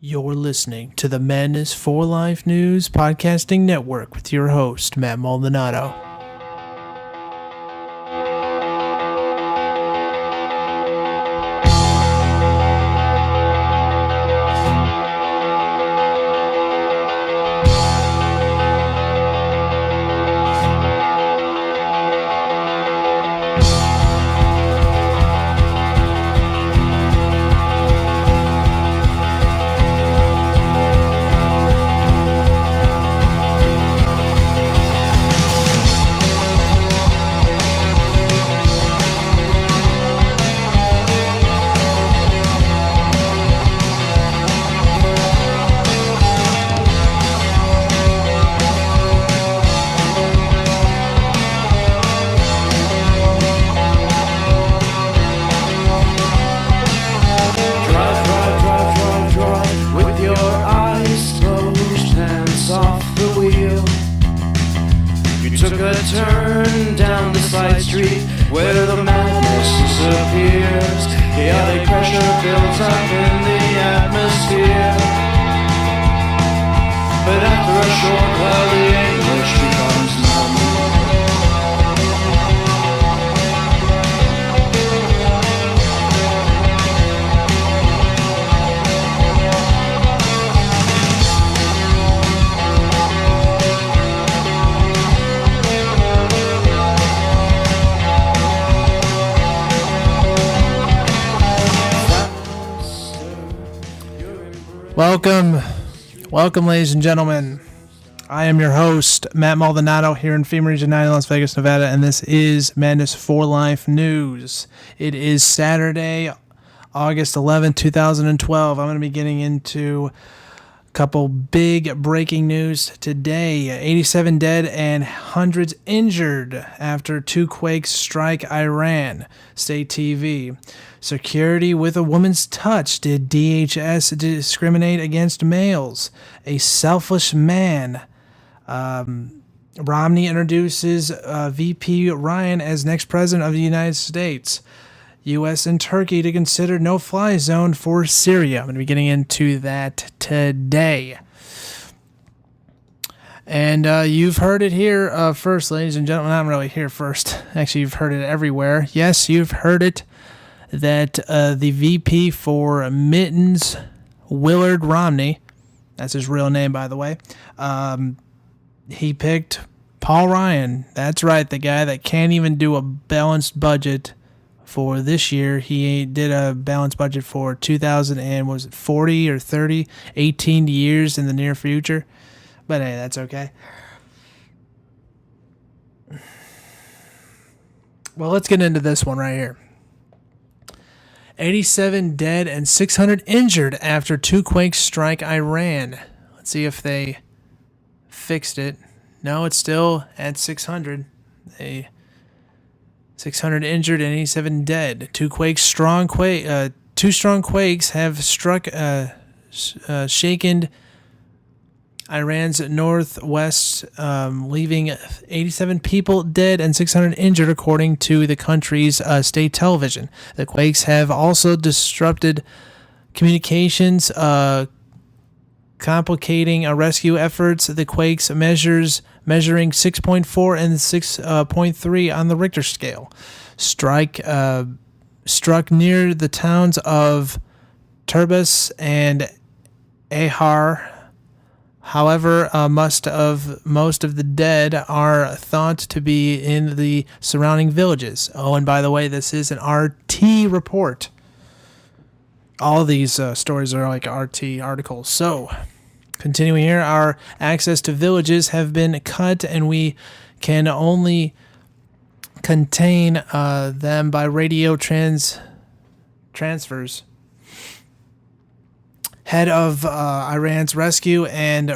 You're listening to the Madness4life News Podcasting Network with your host, Matt Maldonado. Turn down the side street where the madness disappears. Chaotic pressure builds up in the atmosphere. But after a short while the English becomes numb. Welcome, ladies and gentlemen. I am your host, Matt Maldonado, here in FEMA Region 9 in Las Vegas, Nevada, and this is Madness4life News. It is Saturday, August 11, 2012. I'm going to be getting into a couple big breaking news today. 87 dead and hundreds injured after two Quakes strike Iran. State TV. Security with a woman's touch. Did DHS discriminate against males? A selfless man. Romney introduces VP Ryan as next president of the United States. U.S. and Turkey to consider no-fly zone for Syria. I'm going to be getting into that today. And you've heard it here first, ladies and gentlemen. Not really here first. Actually, you've heard it everywhere. Yes, you've heard it. That the VP for Mittens, Willard Romney, that's his real name, by the way, he picked Paul Ryan. That's right, the guy that can't even do a balanced budget for this year. He did a balanced budget for 2000 and was it 40 or 30, 18 years in the near future. But hey, that's okay. Well, let's get into this one right here. 87 dead and 600 injured after two Quakes strike Iran. Let's see if they fixed it. No, it's still at 600. 600 injured and 87 dead. Two strong quakes have struck, shaken Iran's northwest, leaving 87 people dead and 600 injured, according to the country's state television. The quakes have also disrupted communications, complicating rescue efforts. The quakes measuring 6.4 and 6.3 on the Richter scale struck near the towns of Turbas and Ahar. However, most of the dead are thought to be in the surrounding villages. Oh, and by the way, this is an RT report. All these stories are like RT articles. So, continuing here, our access to villages have been cut, and we can only contain them by radio transfers. Head of Iran's rescue and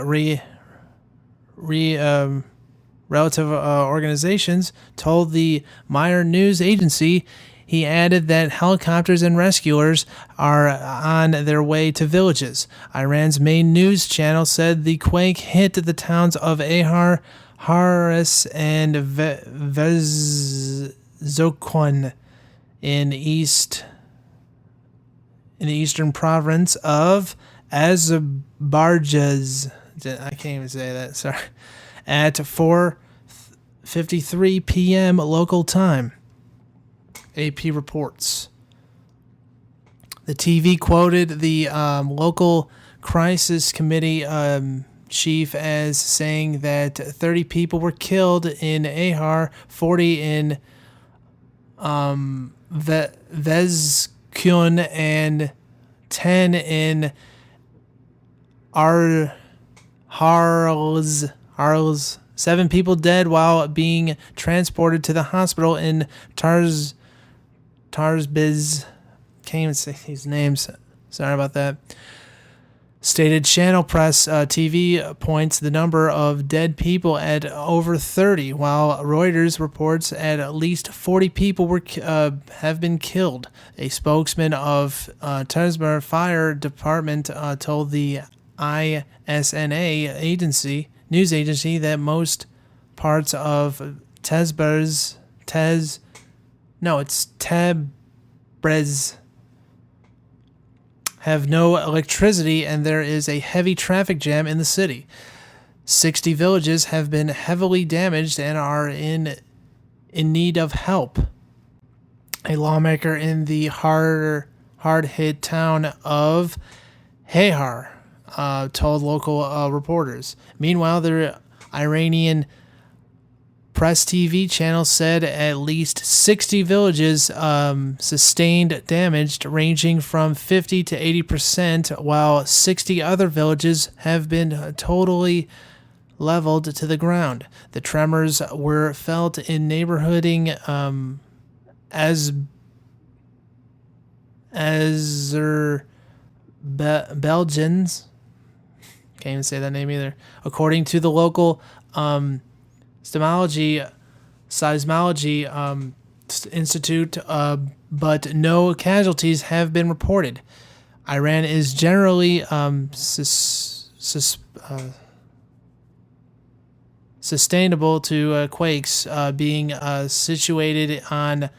relative organizations told the Mir news agency. He added that helicopters and rescuers are on their way to villages. Iran's main news channel said the quake hit the towns of Ahar, Haris, and Vezokon in the eastern province of Azerbaijan. I can't even say that. Sorry. At 4:53 p.m. local time. AP reports. The TV quoted the local crisis committee chief as saying that 30 people were killed in Ahar, 40 in Vezkun, and 10 in Arles. 7 people dead while being transported to the hospital in Tarzbiz. Can't even say these names. Sorry about that. Stated channel press TV points the number of dead people at over 30, while Reuters reports at least 40 people have been killed. A spokesman of Tezbar Fire Department told the ISNA news agency that most parts of Tabriz have no electricity, and there is a heavy traffic jam in the city. 60 villages have been heavily damaged and are in need of help. A lawmaker in the hard-hit town of Ahar told local reporters. Meanwhile, the Iranian press TV channel said at least 60 villages sustained damage ranging from 50 to 80%, while 60 other villages have been totally leveled to the ground. The tremors were felt in neighboring Azerbaijan's. Can't even say that name either. According to the local seismology institute, but no casualties have been reported. Iran is generally sustainable to quakes, being situated on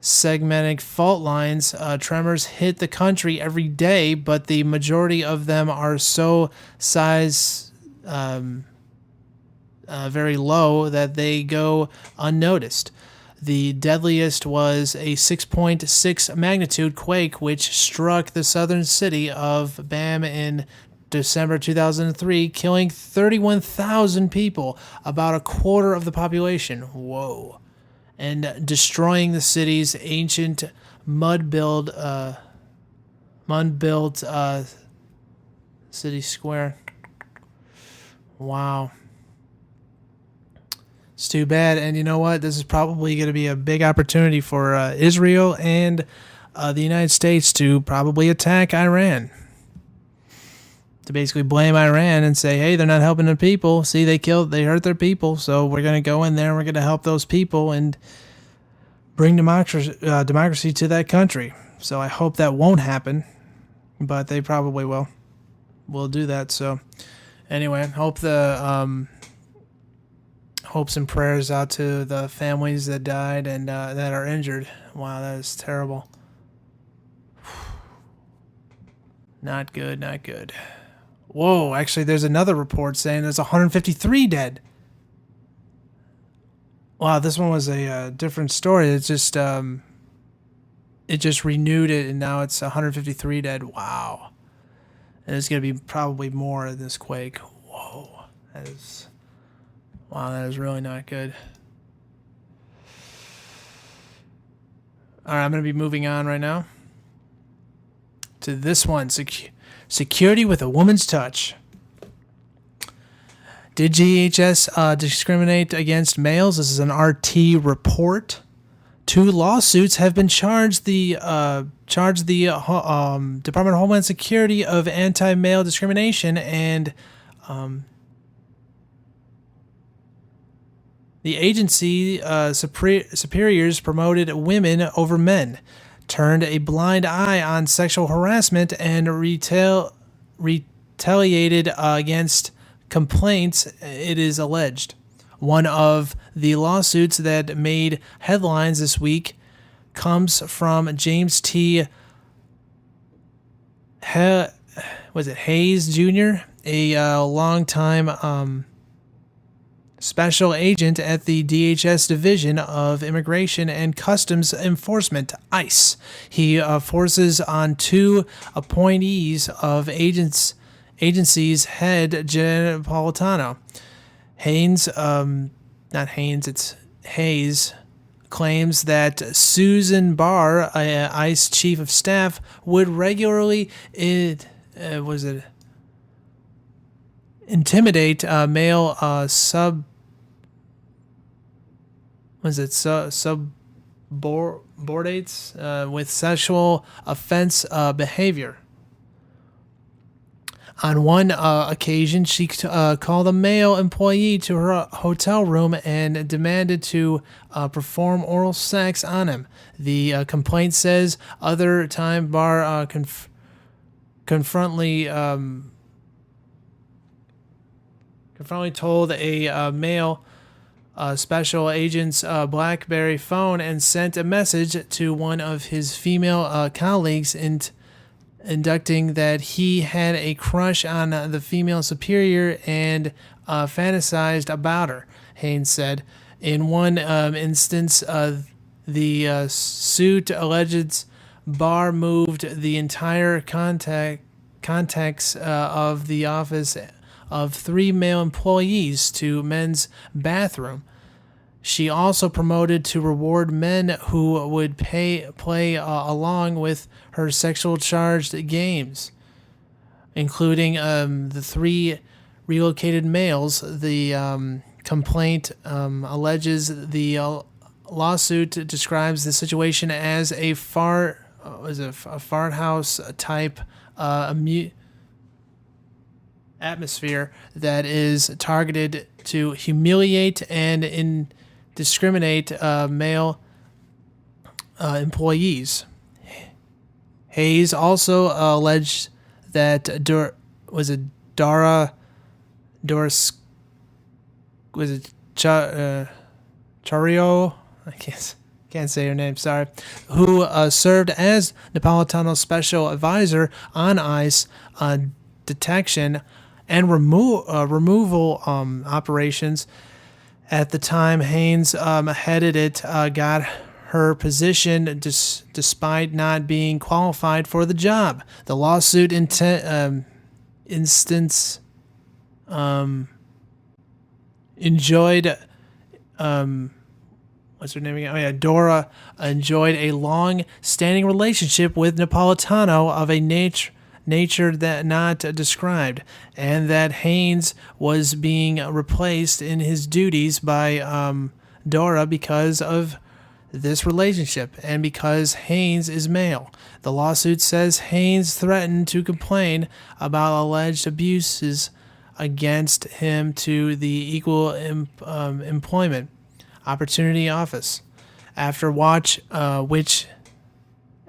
segmentic fault lines. Tremors hit the country every day, but the majority of them are so very low that they go unnoticed. The deadliest was a 6.6 magnitude quake which struck the southern city of Bam in December 2003, killing 31,000 people, about a quarter of the population. Whoa. And destroying the city's ancient mud-built city square. Wow. It's too bad. And you know what? This is probably going to be a big opportunity for Israel and the United States to probably attack Iran. To basically blame Iran and say, hey, they're not helping the people. See, they hurt their people. So we're going to go in there and we're going to help those people and bring democracy to that country. So I hope that won't happen, but they probably will do that. So anyway, hope the hopes and prayers out to the families that died and that are injured. Wow, that is terrible. Not good, not good. Whoa, actually, there's another report saying there's 153 dead. Wow, this one was a different story. It just renewed it, and now it's 153 dead. Wow. And there's going to be probably more of this quake. Whoa. That is really not good. All right, I'm going to be moving on right now to this one. Security with a woman's touch. Did GHS discriminate against males? This is an RT report. 2 lawsuits have been charged the Department of Homeland Security of anti-male discrimination, and the agency superiors promoted women over men, turned a blind eye on sexual harassment, and retaliated against complaints, it is alleged. One of the lawsuits that made headlines this week comes from James T. was it Hayes Jr., a longtime special agent at the DHS Division of Immigration and Customs Enforcement, ICE. He forces on two appointees of agency's head, Jen Napolitano. It's Hayes, claims that Susan Barr, ICE chief of staff, would regularly intimidate male subordinates with sexual offense behavior. On one occasion, she called a male employee to her hotel room and demanded to perform oral sex on him. The complaint says other time Barr confrontly told a male special agent's BlackBerry phone and sent a message to one of his female colleagues inducting that he had a crush on the female superior and fantasized about her, Haynes said. In one instance, the suit alleges Barr moved the entire context of the office of three male employees to men's bathroom. She also promoted to reward men who would play along with her sexual charged games, including the three relocated males. The complaint alleges the lawsuit describes the situation as a fart house type atmosphere that is targeted to humiliate and discriminate male employees. Hayes also alleged that Chario, I can't say her name, sorry, who served as Napolitano's special advisor on ICE detection and removal operations. At the time Haynes headed it, got her position despite not being qualified for the job. The lawsuit enjoyed what's her name again? Oh yeah, Dora enjoyed a long-standing relationship with Napolitano of a nature that not described, and that Haynes was being replaced in his duties by Dora because of this relationship and because Haynes is male. The lawsuit says Haynes threatened to complain about alleged abuses against him to the Equal Employment Opportunity Office, after which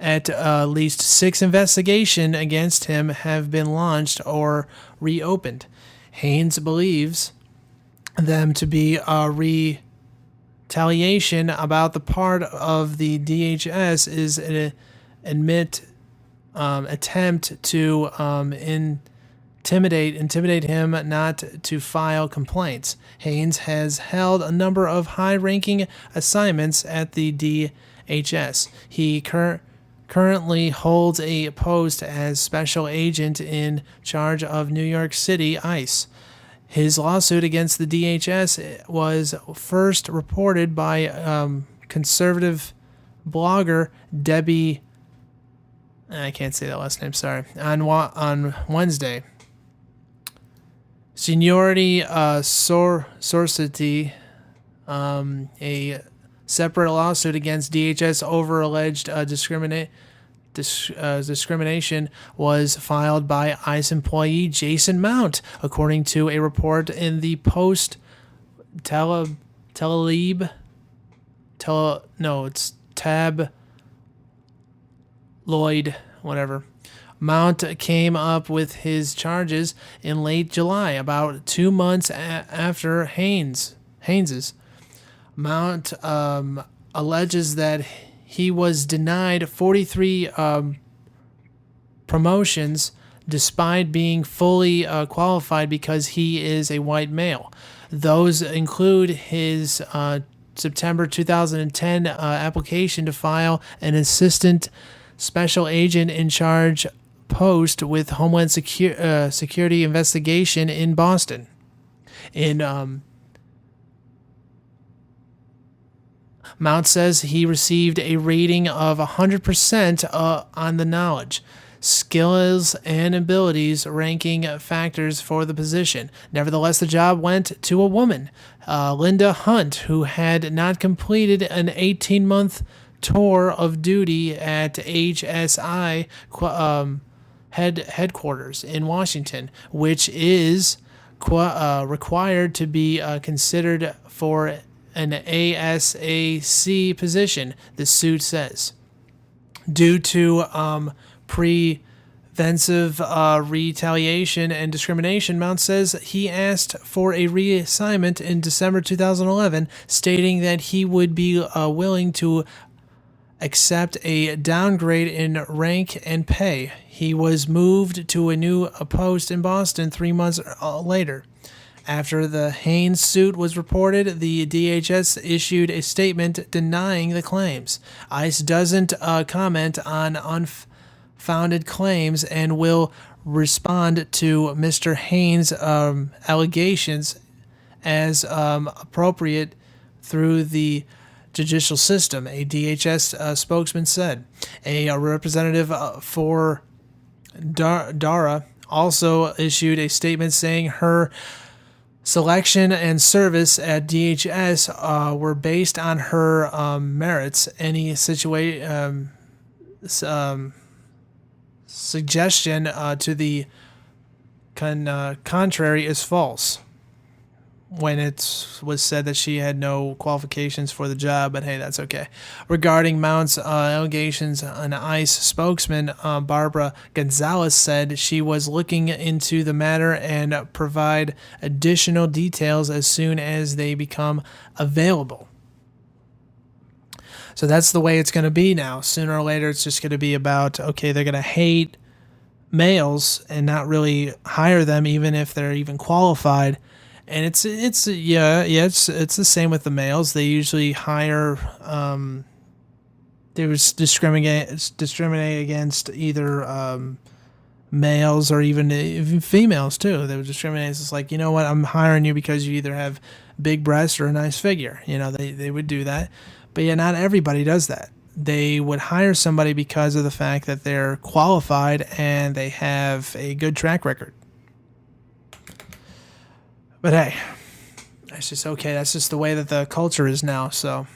at least 6 investigations against him have been launched or reopened. Haynes believes them to be a retaliation about the part of the DHS is an attempt to intimidate him not to file complaints. Haynes has held a number of high-ranking assignments at the DHS. He currently holds a post as special agent in charge of New York City ICE. His lawsuit against the DHS was first reported by conservative blogger Debbie, I can't say that last name, sorry, on Wednesday. Seniority Sorority, a separate lawsuit against DHS over alleged discrimination was filed by ICE employee Jason Mount, according to a report in the Post Tabloid, whatever. Mount came up with his charges in late July, about 2 months after Haynes's. Mount alleges that he was denied 43 promotions despite being fully qualified because he is a white male. Those include his September 2010 application to file an assistant special agent in charge post with Homeland Security investigation in Boston. Mount says he received a rating of 100% on the knowledge, skills, and abilities ranking factors for the position. Nevertheless, the job went to a woman, Linda Hunt, who had not completed an 18-month tour of duty at HSI headquarters in Washington, which is required to be considered for an ASAC position, the suit says. Due to preventive retaliation and discrimination, Mount says he asked for a reassignment in December 2011, stating that he would be willing to accept a downgrade in rank and pay. He was moved to a new post in Boston 3 months later. After the Haynes suit was reported, the DHS issued a statement denying the claims. ICE doesn't comment on unfounded claims and will respond to Mr. Haynes' allegations as appropriate through the judicial system, a DHS spokesman said. A representative for Dara also issued a statement saying her selection and service at DHS were based on her merits. Any suggestion to the contrary is false. When it was said that she had no qualifications for the job, but hey, that's okay. Regarding Mount's allegations, an ICE spokesman, Barbara Gonzalez, said she was looking into the matter and provide additional details as soon as they become available. So that's the way it's going to be now. Sooner or later, it's just going to be about, okay, they're going to hate males and not really hire them, even if they're even qualified. And it's the same with the males. They usually hire they would discriminate against either males or even females too. They would discriminate. It's like, you know what, I'm hiring you because you either have big breasts or a nice figure. You know, they would do that. But yeah, not everybody does that. They would hire somebody because of the fact that they're qualified and they have a good track record. But hey, that's just okay. That's just the way that the culture is now. So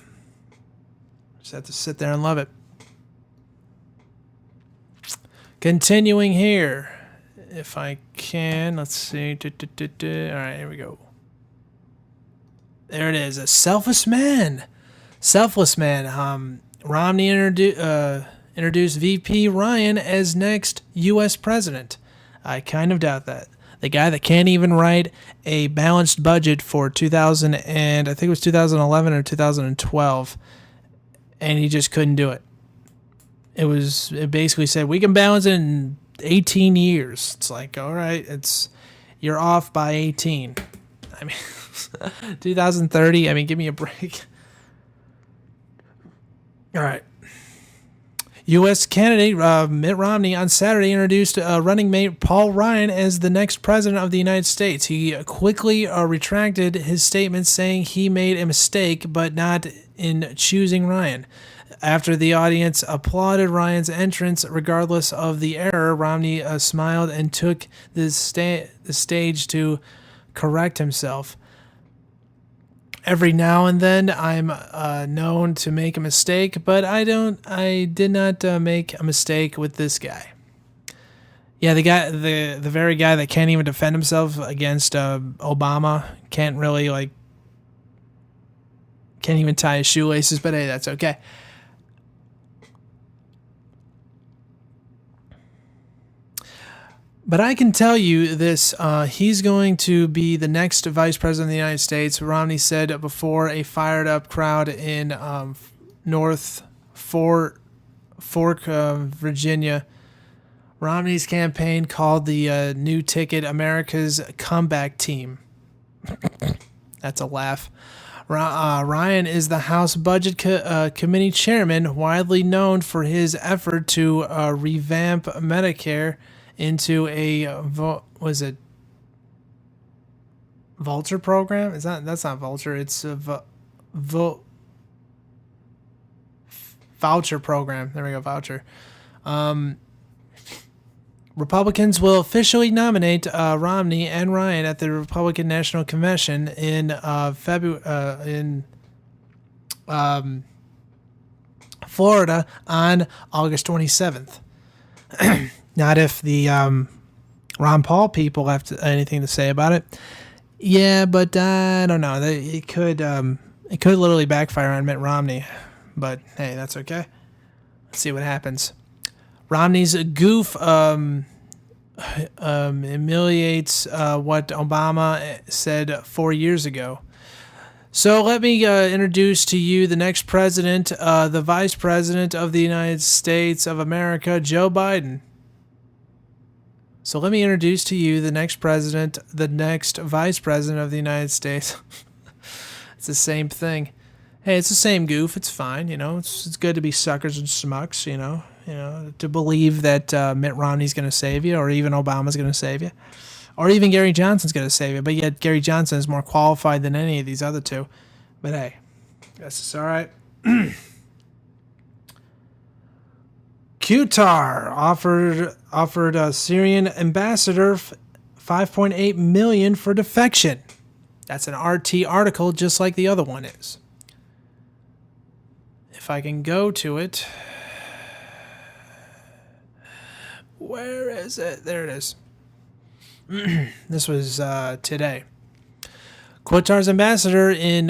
just have to sit there and love it. Continuing here, if I can, let's see. All right, here we go. There it is. A selfless man. Selfless man. Romney introduced VP Ryan as next U.S. president. I kind of doubt that. The guy that can't even write a balanced budget for 2011 or 2012, and he just couldn't do it. It basically said we can balance it in 18 years. It's like, all right, you're off by 18. I mean, 2030. I mean, give me a break. All right. U.S. candidate Mitt Romney on Saturday introduced running mate Paul Ryan as the next president of the United States. He quickly retracted his statement, saying he made a mistake, but not in choosing Ryan. After the audience applauded Ryan's entrance, regardless of the error, Romney smiled and took the stage to correct himself. Every now and then, I'm known to make a mistake, but I did not make a mistake with this guy. Yeah, the very guy that can't even defend himself against Obama, can't even tie his shoelaces, but hey, that's okay. But I can tell you this, he's going to be the next vice president of the United States, Romney said before a fired-up crowd in North Fork, Virginia. Romney's campaign called the new ticket America's comeback team. That's a laugh. Ryan is the House Budget Committee chairman, widely known for his effort to revamp Medicare into a Vulture program? That's not Vulture. It's a voucher program. There we go, voucher. Republicans will officially nominate Romney and Ryan at the Republican National Convention in Florida on August 27th. Not if the Ron Paul people have anything to say about it. Yeah, but I don't know. It could literally backfire on Mitt Romney. But hey, that's okay. Let's see what happens. Romney's goof humiliates what Obama said 4 years ago. So let me introduce to you the next president, the Vice President of the United States of America, Joe Biden. So let me introduce to you the next president, the next Vice President of the United States. It's the same thing. Hey, it's the same goof. It's fine, It's good to be suckers and smucks, to believe that Mitt Romney's going to save you, or even Obama's going to save you, or even Gary Johnson's going to save you. But yet Gary Johnson is more qualified than any of these other two. But hey, guess it's all right. Qatar offered a Syrian ambassador $5.8 million for defection. That's an RT article, just like the other one is. If I can go to it. Where is it? There it is. This was today. Qatar's ambassador in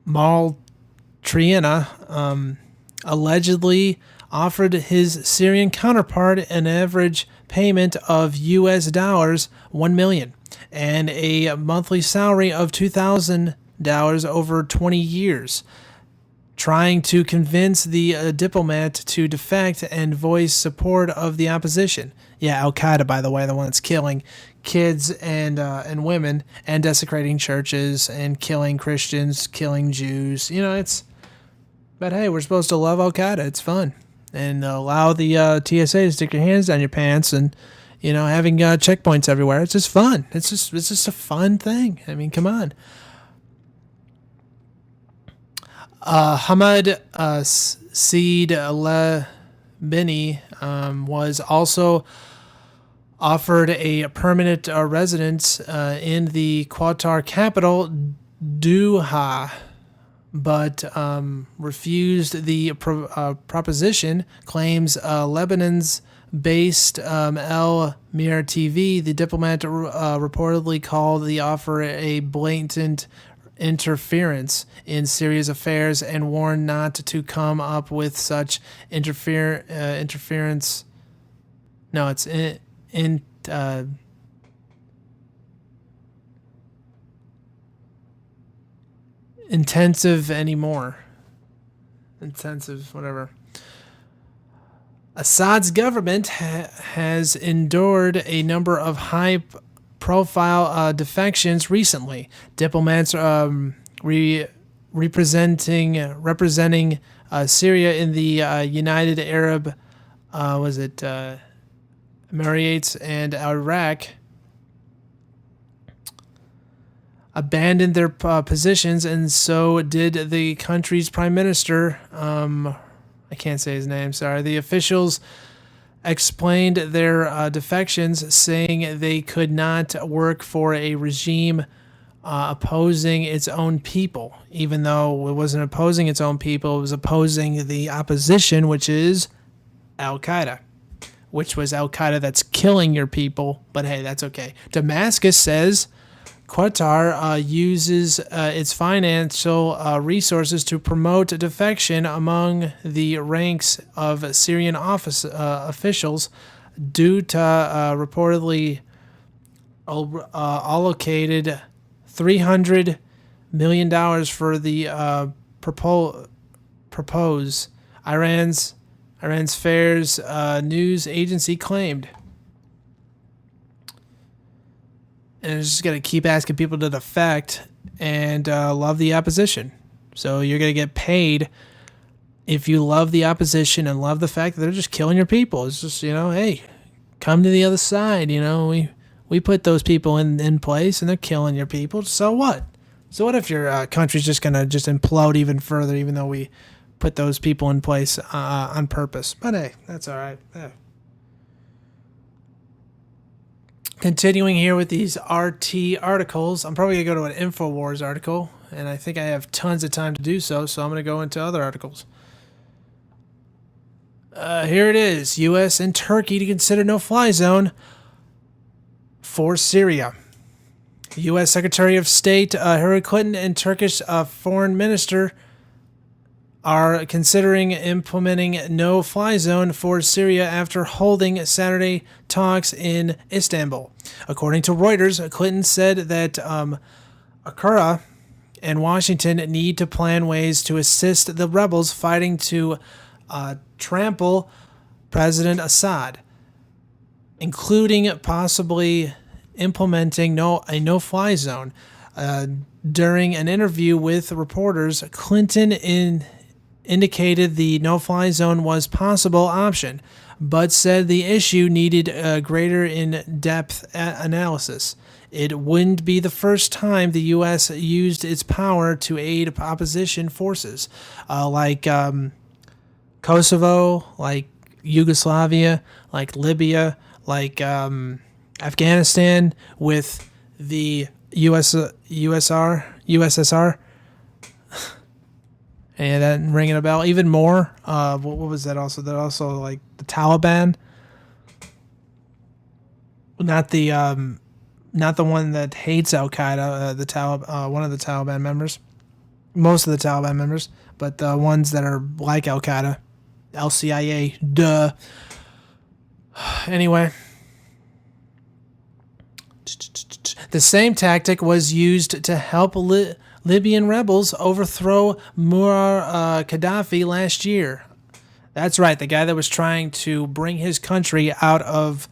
Maltriana allegedly offered his Syrian counterpart an average payment of US dollars 1 million and a monthly salary of $2,000 over 20 years, trying to convince the diplomat to defect and voice support of the opposition. Yeah, Al-Qaeda, by the way, the one that's killing kids and women and desecrating churches and killing Christians, killing Jews. But hey, we're supposed to love Al-Qaeda. It's fun. And allow the TSA to stick your hands down your pants and, having checkpoints everywhere. It's just fun. It's just a fun thing. I mean, come on. Hamad Seed Lebini was also offered a permanent residence in the Qatar capital, Doha, but refused the proposition, claims Lebanon's based El Mir TV. The diplomat reportedly called the offer a blatant interference in Syria's affairs and warned not to come up with such interference. No, it's intensive anymore. Intensive, whatever. Assad's government has endured a number of high-profile defections recently. Diplomats representing Syria in the United Arab Emirates and Iraq abandoned their positions, and so did the country's prime minister. I can't say his name, sorry. The officials explained their defections, saying they could not work for a regime opposing its own people, even though it wasn't opposing its own people. It was opposing the opposition, which is Al-Qaeda, which was Al-Qaeda that's killing your people. But hey, that's okay. Damascus says Qatar uses its financial resources to promote defection among the ranks of Syrian officials due to reportedly allocated $300 million for the propose. Iran's Fairs news agency claimed. And it's just going to keep asking people to defect and love the opposition. So you're going to get paid if you love the opposition and love the fact that they're just killing your people. It's just, hey, come to the other side. We put those people in place and they're killing your people. So what? So what if your country's just going to just implode even further, even though we put those people in place on purpose? But hey, that's all right. Continuing here with these RT articles, I'm probably going to go to an InfoWars article, and I think I have tons of time to do so, so I'm going to go into other articles. Here it is. U.S. and Turkey to consider no-fly zone for Syria. U.S. Secretary of State Hillary Clinton and Turkish Foreign Minister are considering implementing no-fly zone for Syria after holding Saturday talks in Istanbul. According to Reuters, Clinton said that Ankara and Washington need to plan ways to assist the rebels fighting to trample President Assad, including possibly implementing a no-fly zone. During an interview with reporters, Clinton indicated the no-fly zone was a possible option, but said the issue needed greater in-depth analysis. It wouldn't be the first time the U.S. used its power to aid opposition forces, like Kosovo, like Yugoslavia, like Libya, like Afghanistan with the USSR. And that ringing a bell. Even more. What was that also? That also like the Taliban. Not the one that hates Al Qaeda. One of the Taliban members. Most of the Taliban members, but the ones that are like Al Qaeda, LCIA. Duh. Anyway. The same tactic was used to help Libyan rebels overthrow Muammar Gaddafi last year. That's right, the guy that was trying to bring his country out of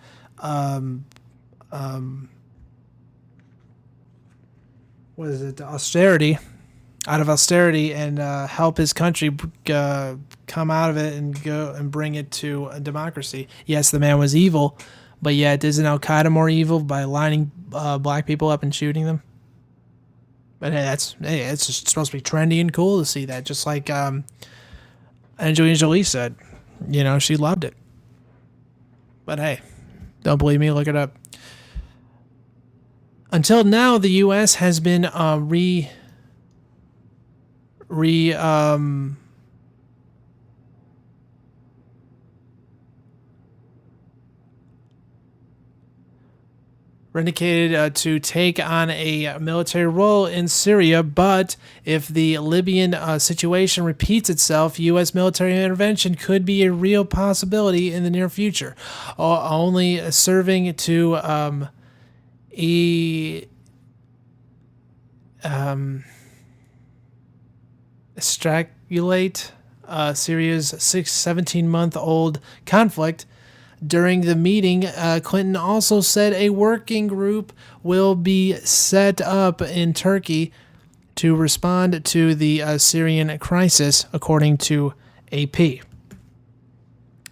austerity, and help his country come out of it and go and bring it to a democracy. Yes, the man was evil, but yet isn't Al Qaeda more evil by lining black people up and shooting them? But it's just supposed to be trendy and cool to see that. Just like Angelina Jolie said, she loved it. But hey, don't believe me? Look it up. Until now, the U.S. has been indicated to take on a military role in Syria, but if the Libyan situation repeats itself, U.S. military intervention could be a real possibility in the near future, only serving to extrapolate Syria's 17-month-old conflict. During the meeting, Clinton also said a working group will be set up in Turkey to respond to the Syrian crisis, according to AP.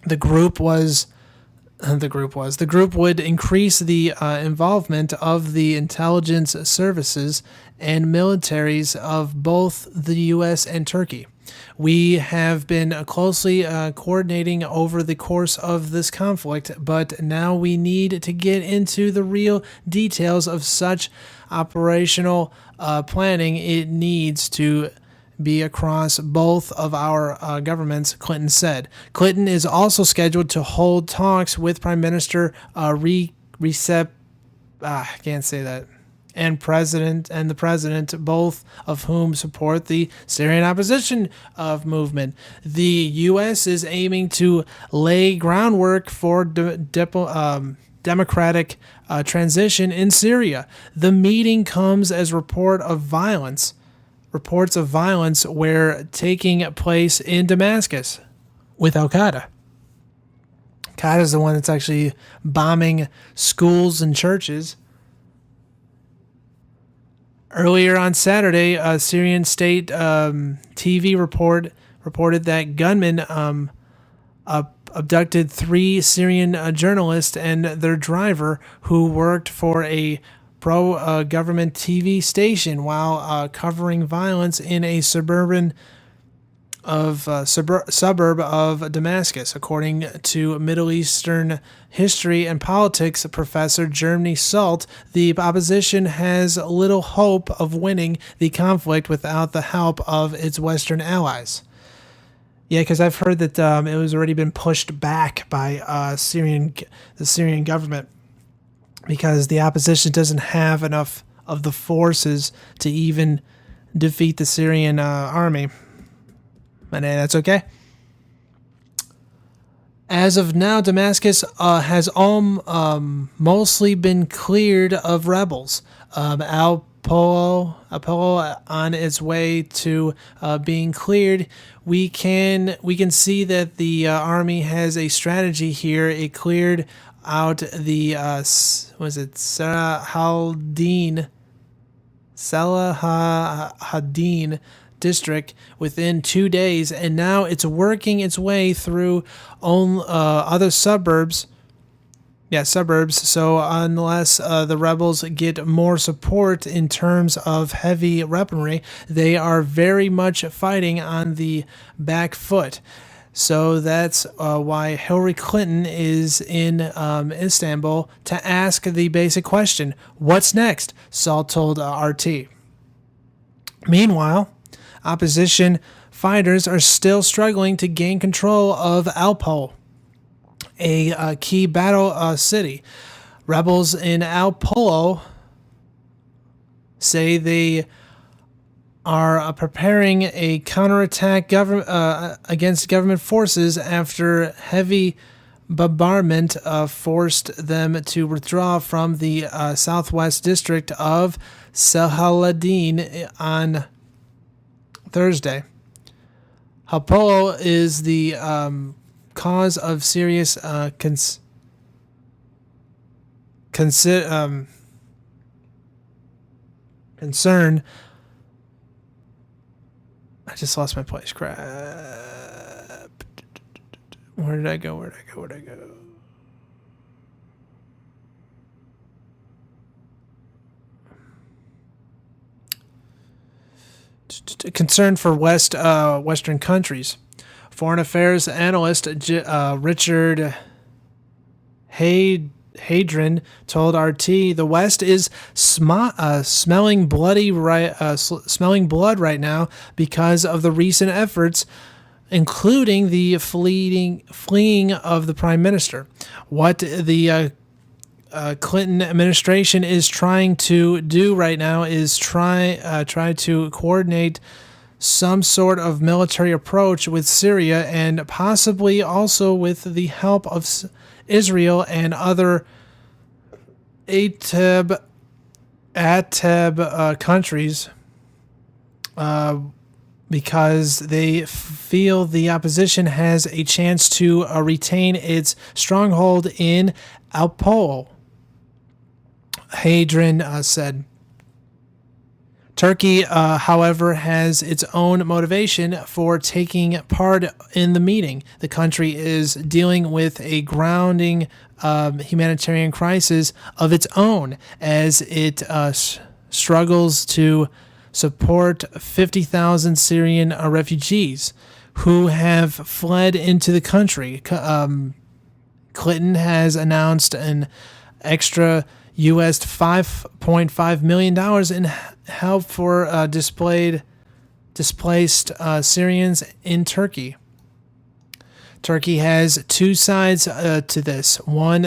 The group would increase the involvement of the intelligence services and militaries of both the U.S. and Turkey. We have been closely coordinating over the course of this conflict, but now we need to get into the real details of such operational planning. It needs to be across both of our governments, Clinton said. Clinton is also scheduled to hold talks with Prime Minister Recep and the president, both of whom support the Syrian opposition movement. The U.S. is aiming to lay groundwork for democratic transition in Syria. The meeting comes as reports of violence were taking place in Damascus with Al Qaeda. Qatar's the one that's actually bombing schools and churches. Earlier on Saturday, a Syrian state TV reported that gunmen abducted 3 Syrian journalists and their driver who worked for a pro-government TV station while covering violence in a suburb of Damascus, according to Middle Eastern history and politics professor Jeremy Salt. The opposition has little hope of winning the conflict without the help of its Western allies. Yeah, because I've heard that it was already been pushed back by the Syrian government because the opposition doesn't have enough of the forces to even defeat the Syrian army. And that's okay. As of now, Damascus has mostly been cleared of rebels. Apollo on its way to being cleared. We can see that the army has a strategy here. It cleared out the Salahadin district within 2 days, and now it's working its way through other suburbs. So unless the rebels get more support in terms of heavy weaponry, they are very much fighting on the back foot. So that's why Hillary Clinton is in Istanbul to ask the basic question, what's next? Salt told RT. Meanwhile, opposition fighters are still struggling to gain control of Aleppo, a key battle city. Rebels in Aleppo say they are preparing a counterattack against government forces after heavy bombardment forced them to withdraw from the southwest district of Salahadin on Thursday. Aleppo is the cause of serious concern. I just lost my place. Crap. Where did I go? Concern for Western countries. Foreign affairs analyst Richard Hadron told RT the West is smelling blood right now because of the recent efforts, including the fleeing of the prime minister. What the Clinton administration is trying to do right now is try to coordinate some sort of military approach with Syria and possibly also with the help of Israel and other Arab countries because they feel the opposition has a chance to retain its stronghold in Aleppo. Hadron said. Turkey, however, has its own motivation for taking part in the meeting. The country is dealing with a grounding humanitarian crisis of its own as it struggles to support 50,000 Syrian refugees who have fled into the country. Clinton has announced an extra U.S. $5.5 million in help for displaced Syrians in Turkey. Turkey has two sides to this. On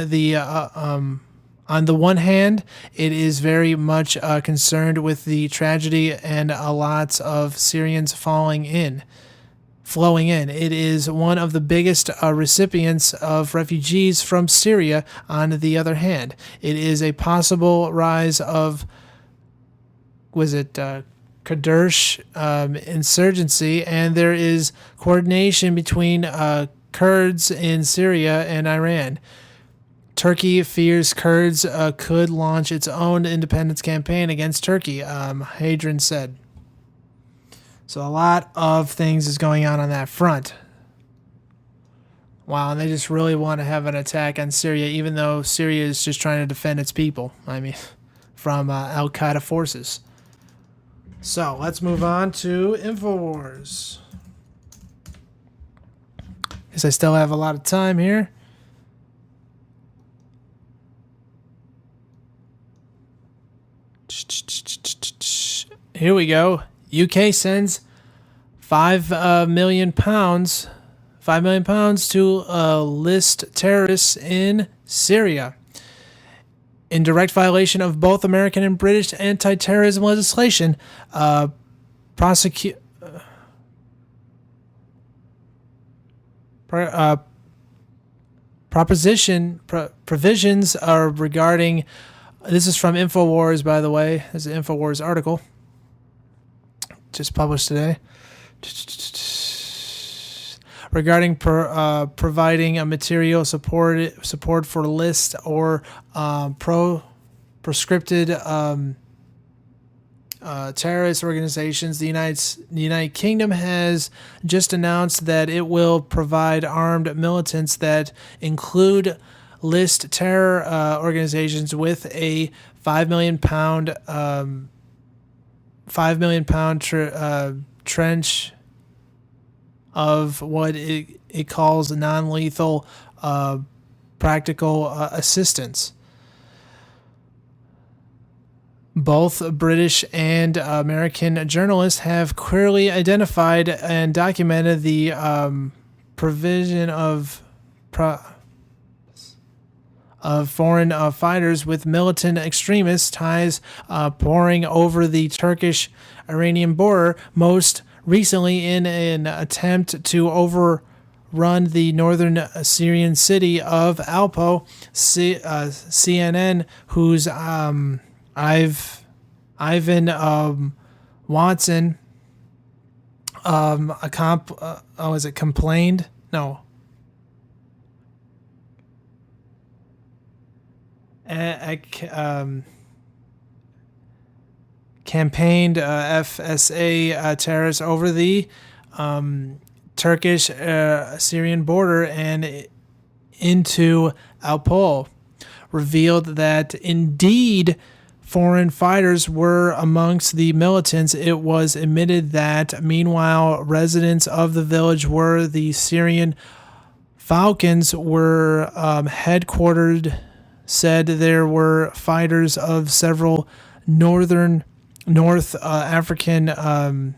the one hand, it is very much concerned with the tragedy and lots of Syrians flowing in. It is one of the biggest recipients of refugees from Syria. On the other hand, it is a possible rise of, Kurdish insurgency, and there is coordination between Kurds in Syria and Iran. Turkey fears Kurds could launch its own independence campaign against Turkey, Hadrian said. So a lot of things is going on that front. Wow, and they just really want to have an attack on Syria, even though Syria is just trying to defend its people. I mean, from Al-Qaeda forces. So let's move on to InfoWars. Because I still have a lot of time here. Here we go. UK sends £5 million to list terrorists in Syria. In direct violation of both American and British anti-terrorism legislation, provisions are regarding. This is from InfoWars, by the way. This is an InfoWars article just published today. Regarding providing a material support for list or proscripted terrorist organizations, the United Kingdom has just announced that it will provide armed militants that include list terror organizations with a £5 million trench of what it calls non-lethal practical assistance. Both British and American journalists have clearly identified and documented the provision of foreign fighters with militant extremist ties pouring over the Turkish-Iranian border, most recently in an attempt to overrun the northern Syrian city of Aleppo. CNN, whose Ivan Watson complained? No. Campaigned FSA terrorists over the Turkish-Syrian border and into Aleppo, revealed that indeed foreign fighters were amongst the militants. It was admitted that, meanwhile, residents of the village where the Syrian Falcons were headquartered said there were fighters of several North African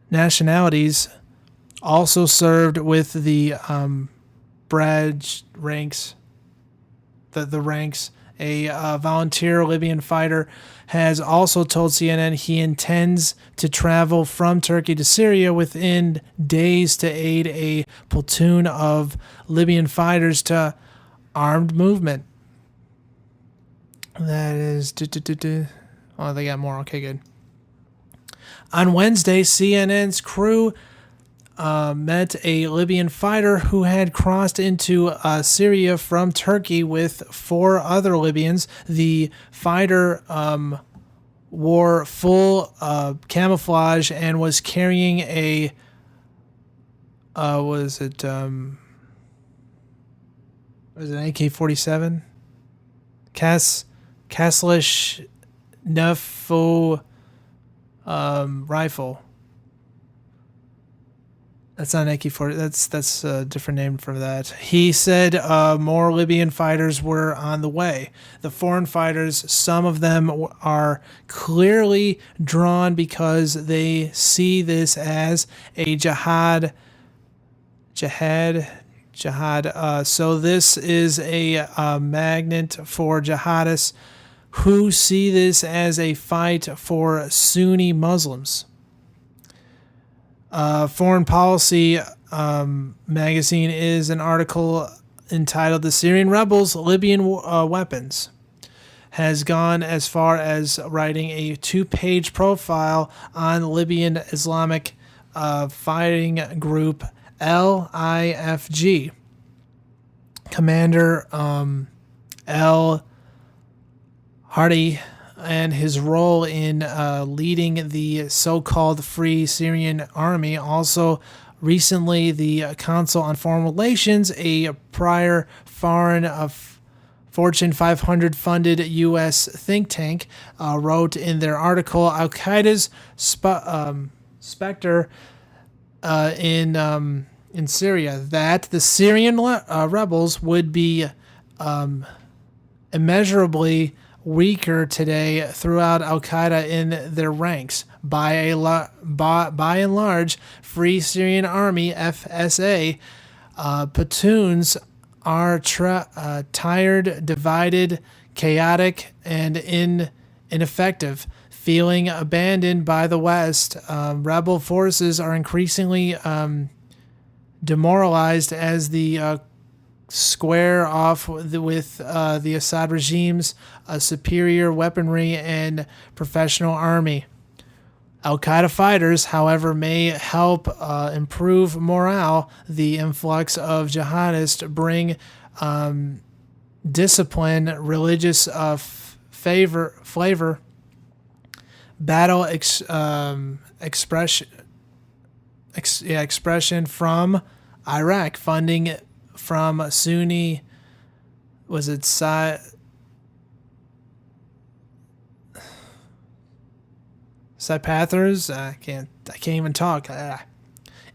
nationalities also served with the Braj ranks. The ranks. A volunteer Libyan fighter has also told CNN he intends to travel from Turkey to Syria within days to aid a platoon of Libyan fighters to armed movement. That is... Oh, they got more. Okay, good. On Wednesday, CNN's crew met a Libyan fighter who had crossed into Syria from Turkey with 4 other Libyans. The fighter wore full camouflage and was carrying a was it an AK-47? Kaslish Nefo rifle. That's not an AK-40. That's a different name for that. He said more Libyan fighters were on the way. The foreign fighters, some of them are clearly drawn because they see this as a jihad. So this is a magnet for jihadists who see this as a fight for Sunni Muslims. Foreign Policy magazine is an article entitled "The Syrian Rebels' Libyan Weapons" has gone as far as writing a 2-page profile on Libyan Islamic fighting group LIFG. Commander L. Hardy and his role in leading the so-called Free Syrian Army. Also, recently, the Council on Foreign Relations, a prior foreign of Fortune 500 funded U.S. think tank, wrote in their article, Al-Qaeda's specter in Syria, that the Syrian rebels would be immeasurably weaker today throughout Al-Qaeda in their ranks. By and large, Free Syrian Army, FSA, platoons are tired, divided, chaotic, and ineffective. Feeling abandoned by the West, rebel forces are increasingly demoralized as the square off with the Assad regime's superior weaponry and professional army. Al-Qaeda fighters, however, may help improve morale. The influx of jihadists bring discipline, religious flavor, battle expression from Iraq, funding from Sunni, was it Sypathers? I can't even talk.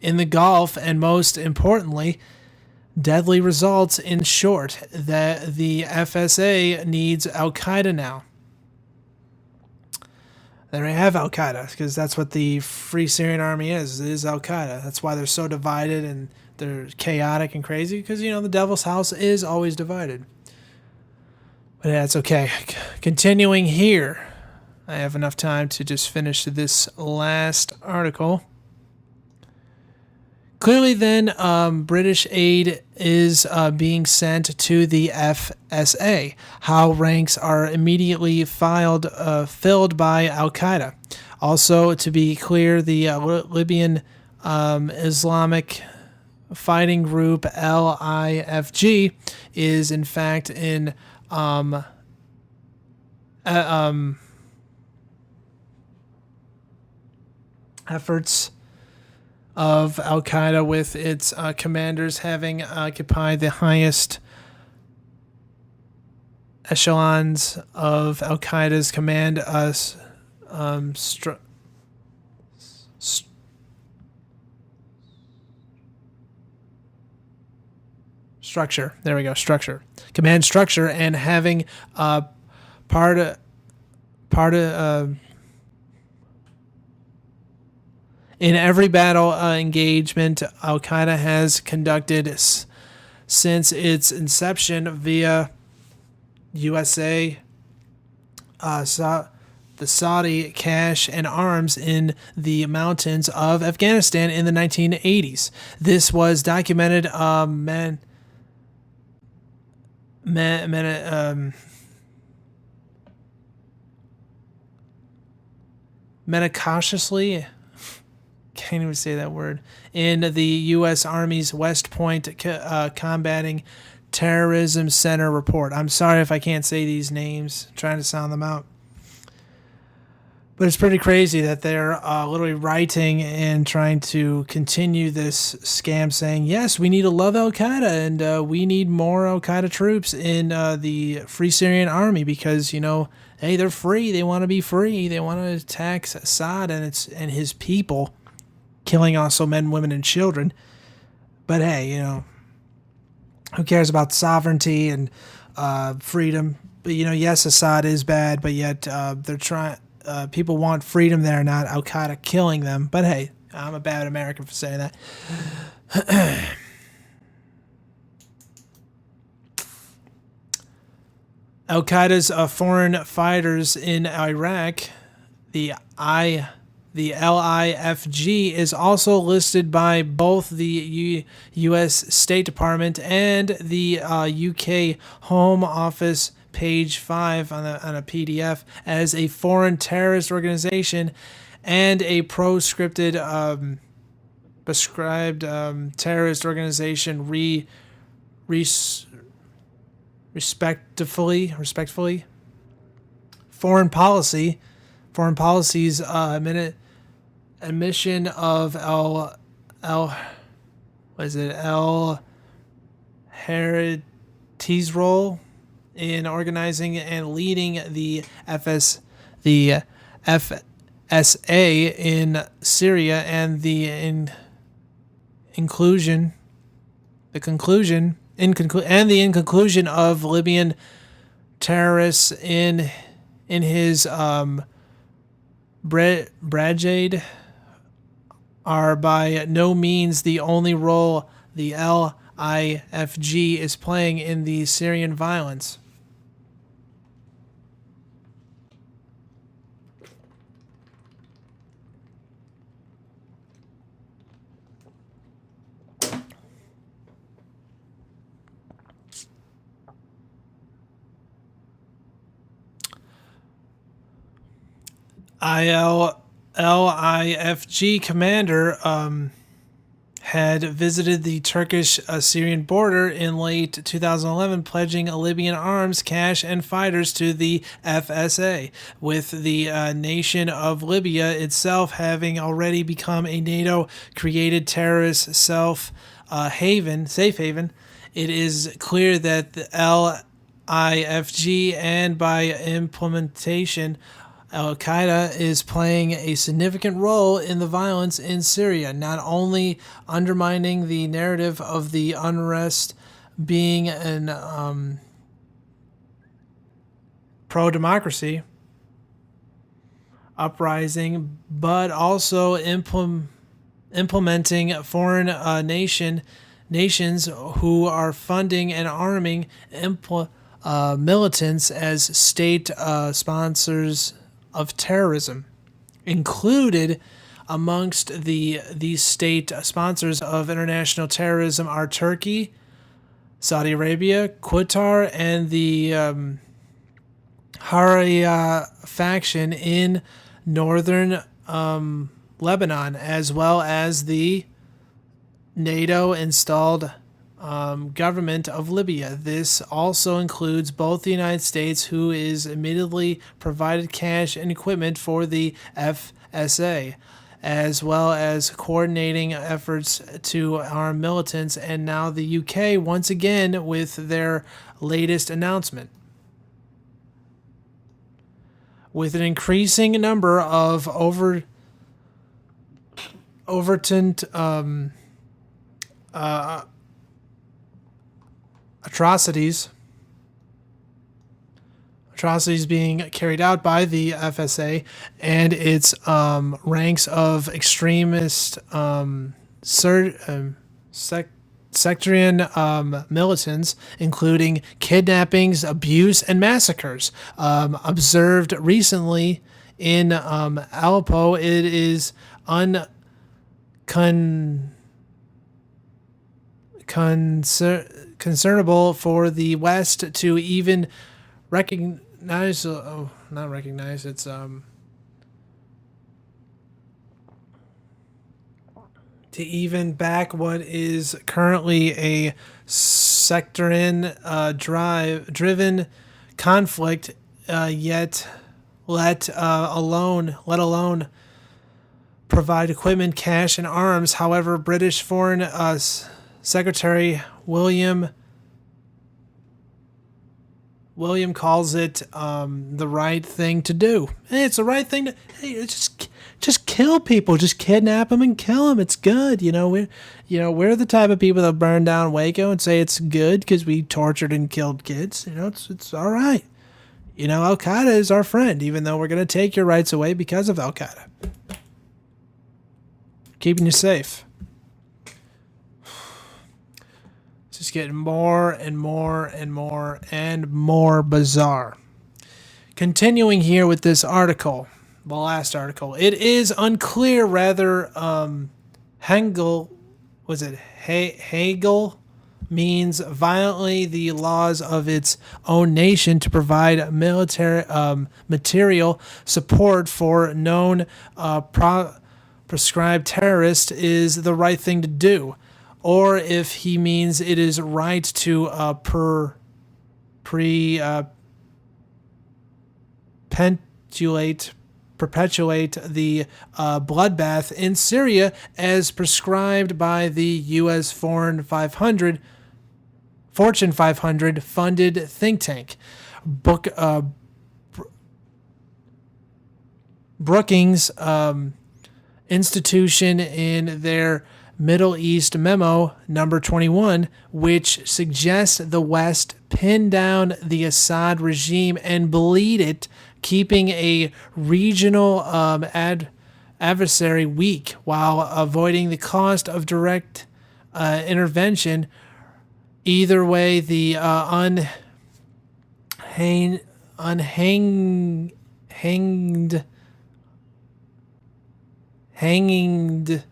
In the Gulf, and most importantly, deadly results. In short, that the FSA needs Al-Qaeda now. They already have Al-Qaeda, because that's what the Free Syrian Army is. It is Al-Qaeda. That's why they're so divided and they're chaotic and crazy, because, the devil's house is always divided. But yeah, it's okay. Continuing here, I have enough time to just finish this last article. Clearly, then, British aid is being sent to the FSA. How ranks are immediately filled by Al-Qaeda. Also, to be clear, the Libyan Islamic fighting group LIFG is in fact in efforts of Al-Qaeda, with its commanders having occupied the highest echelons of Al-Qaeda's command structure. There we go, structure. Command structure, and having part of in every battle engagement Al-Qaeda has conducted since its inception via USA, the Saudi cash and arms in the mountains of Afghanistan in the 1980s. This was documented meticulously, can't even say that word, in the U.S. Army's West Point Combating Terrorism Center report. I'm sorry if I can't say these names, I'm trying to sound them out. But it's pretty crazy that they're literally writing and trying to continue this scam, saying, yes, we need to love Al-Qaeda, and we need more Al-Qaeda troops in the Free Syrian Army because, hey, they're free. They want to be free. They want to attack Assad and his people, killing also men, women, and children. But hey, who cares about sovereignty and freedom? But yes, Assad is bad, but yet they're trying. People want freedom there, not Al-Qaeda killing them. But hey, I'm a bad American for saying that. Al-Qaeda's foreign fighters in Iraq, the LIFG, is also listed by both the U.S. State Department and the UK Home Office, page 5 on a PDF, as a foreign terrorist organization and a proscripted prescribed terrorist organization respectfully. Foreign policy's admission of El Herity's role in organizing and leading the FSA in Syria, and the conclusion of Libyan terrorists in his brigade are by no means the only role the LIFG is playing in the Syrian violence. LIFG commander had visited the Turkish-Syrian border in late 2011, pledging Libyan arms, cash, and fighters to the FSA, with the nation of Libya itself having already become a NATO-created terrorist safe haven. It is clear that the LIFG, and by implementation Al-Qaeda, is playing a significant role in the violence in Syria, not only undermining the narrative of the unrest being an pro-democracy uprising, but also implementing foreign nations who are funding and arming militants as state sponsors of terrorism. Included amongst these state sponsors of international terrorism are Turkey, Saudi Arabia, Qatar, and the Haria faction in northern Lebanon, as well as the NATO-installed government of Libya. This also includes both the United States, who is admittedly provided cash and equipment for the FSA, as well as coordinating efforts to arm militants, and now the UK once again with their latest announcement. With an increasing number of atrocities being carried out by the FSA and its ranks of extremist sectarian militants, including kidnappings, abuse, and massacres observed recently in Aleppo. It is concernable for the West to even recognize, it's to even back what is currently a sectarian driven conflict, yet let alone provide equipment, cash, and arms. However, British Foreign Secretary William calls it the right thing to do. Hey, it's the right thing to. Hey, just kill people, just kidnap them and kill them. It's good, we're the type of people that burn down Waco and say it's good because we tortured and killed kids. It's all right. Al Qaeda is our friend, even though we're gonna take your rights away because of Al Qaeda. Keeping you safe. It's just getting more and more and more and more bizarre. Continuing here with this article, the last article. It is unclear whether Hegel means violently the laws of its own nation to provide military material support for known prescribed terrorist is the right thing to do, or if he means it is right to perpetuate the bloodbath in Syria as prescribed by the U.S. Fortune 500 funded think tank. Brookings Institution in their Middle East memo number 21, which suggests the West pin down the Assad regime and bleed it, keeping a regional adversary weak while avoiding the cost of direct intervention. Either way, the hanged,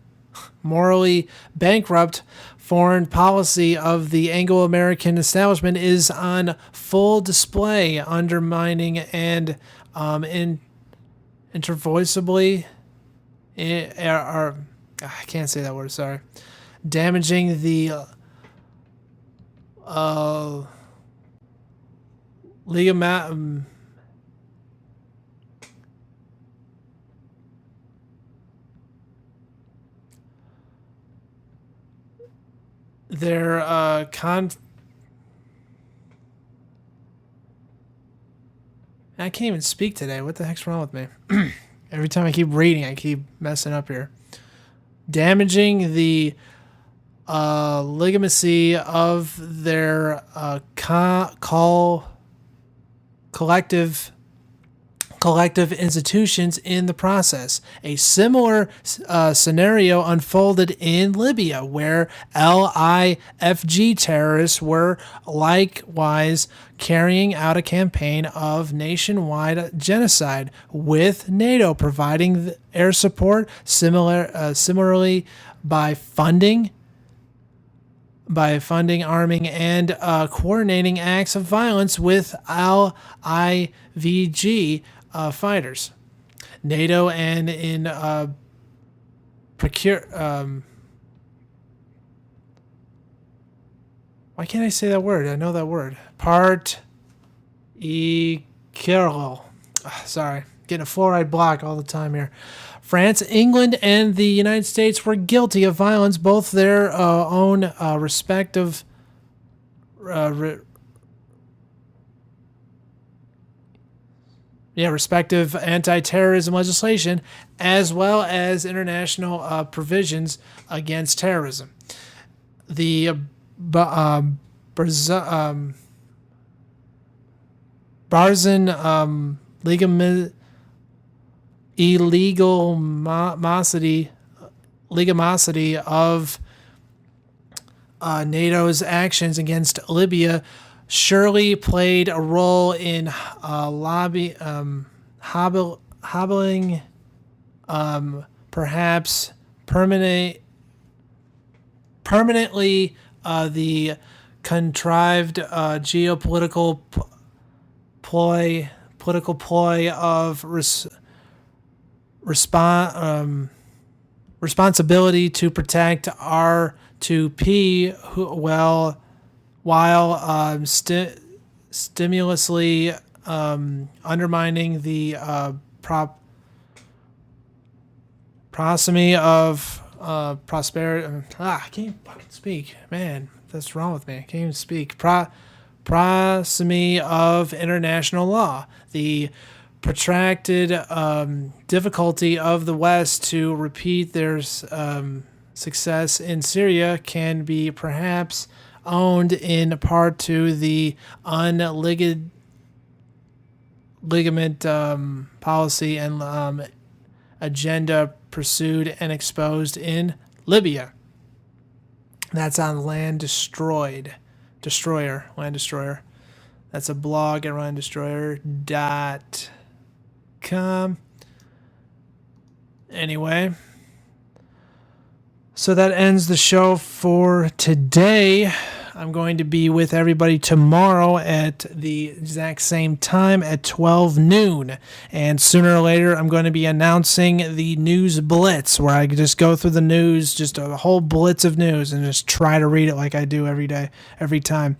morally bankrupt foreign policy of the Anglo-American establishment is on full display, undermining and intervoicably, I can't say that word, sorry, damaging the their I can't even speak today. What the heck's wrong with me? Every time I keep reading, I keep messing up here. Damaging the legitimacy of their collective institutions in the process. A similar scenario unfolded in Libya, where LIFG terrorists were likewise carrying out a campaign of nationwide genocide, with NATO providing air support, similarly by funding, arming, and coordinating acts of violence with LIVG fighters. NATO and in why can't I say that word? I know that word. Sorry, getting a fluoride block all the time here. France, England, and the United States were guilty of violence, both their own respective respective anti-terrorism legislation, as well as international provisions against terrorism. The Barzan legitimosity of NATO's actions against Libya surely played a role in hobbling, perhaps permanently, the contrived geopolitical ploy of responsibility to protect R2P, while stimulously undermining the proximity of prosperity. I can't fucking speak, man. That's wrong with me. I can't even speak. Proximity of international law. The protracted difficulty of the West to repeat their success in Syria can be perhaps owned in part to the ligament policy and agenda pursued and exposed in Libya. That's on Land Destroyer. That's a blog at landdestroyer.com. Anyway, so that ends the show for today. I'm going to be with everybody tomorrow at the exact same time at 12 noon. And sooner or later, I'm going to be announcing the News Blitz, where I just go through the news, just a whole blitz of news, and just try to read it like I do every day, every time,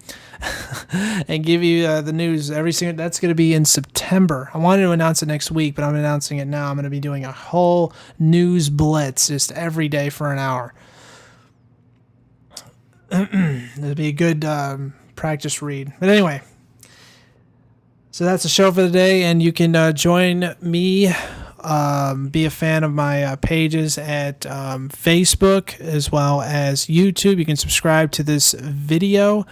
and give you the news every single. That's going to be in September. I wanted to announce it next week, but I'm announcing it now. I'm going to be doing a whole News Blitz just every day for an hour. It'll be a good practice read. But anyway, so that's the show for the day, and you can join me, be a fan of my pages at Facebook as well as YouTube. You can subscribe to this video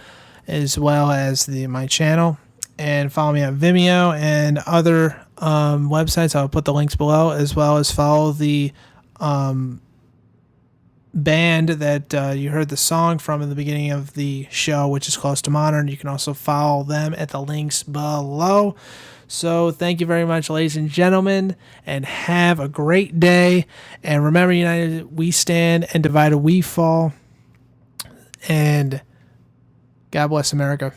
as well as my channel, and follow me on Vimeo and other websites. I'll put the links below, as well as follow the band that you heard the song from in the beginning of the show, which is Close to Modern. You can also follow them at the links below. So thank you very much, ladies and gentlemen, and have a great day. And remember, united we stand, and divided we fall. And God bless America.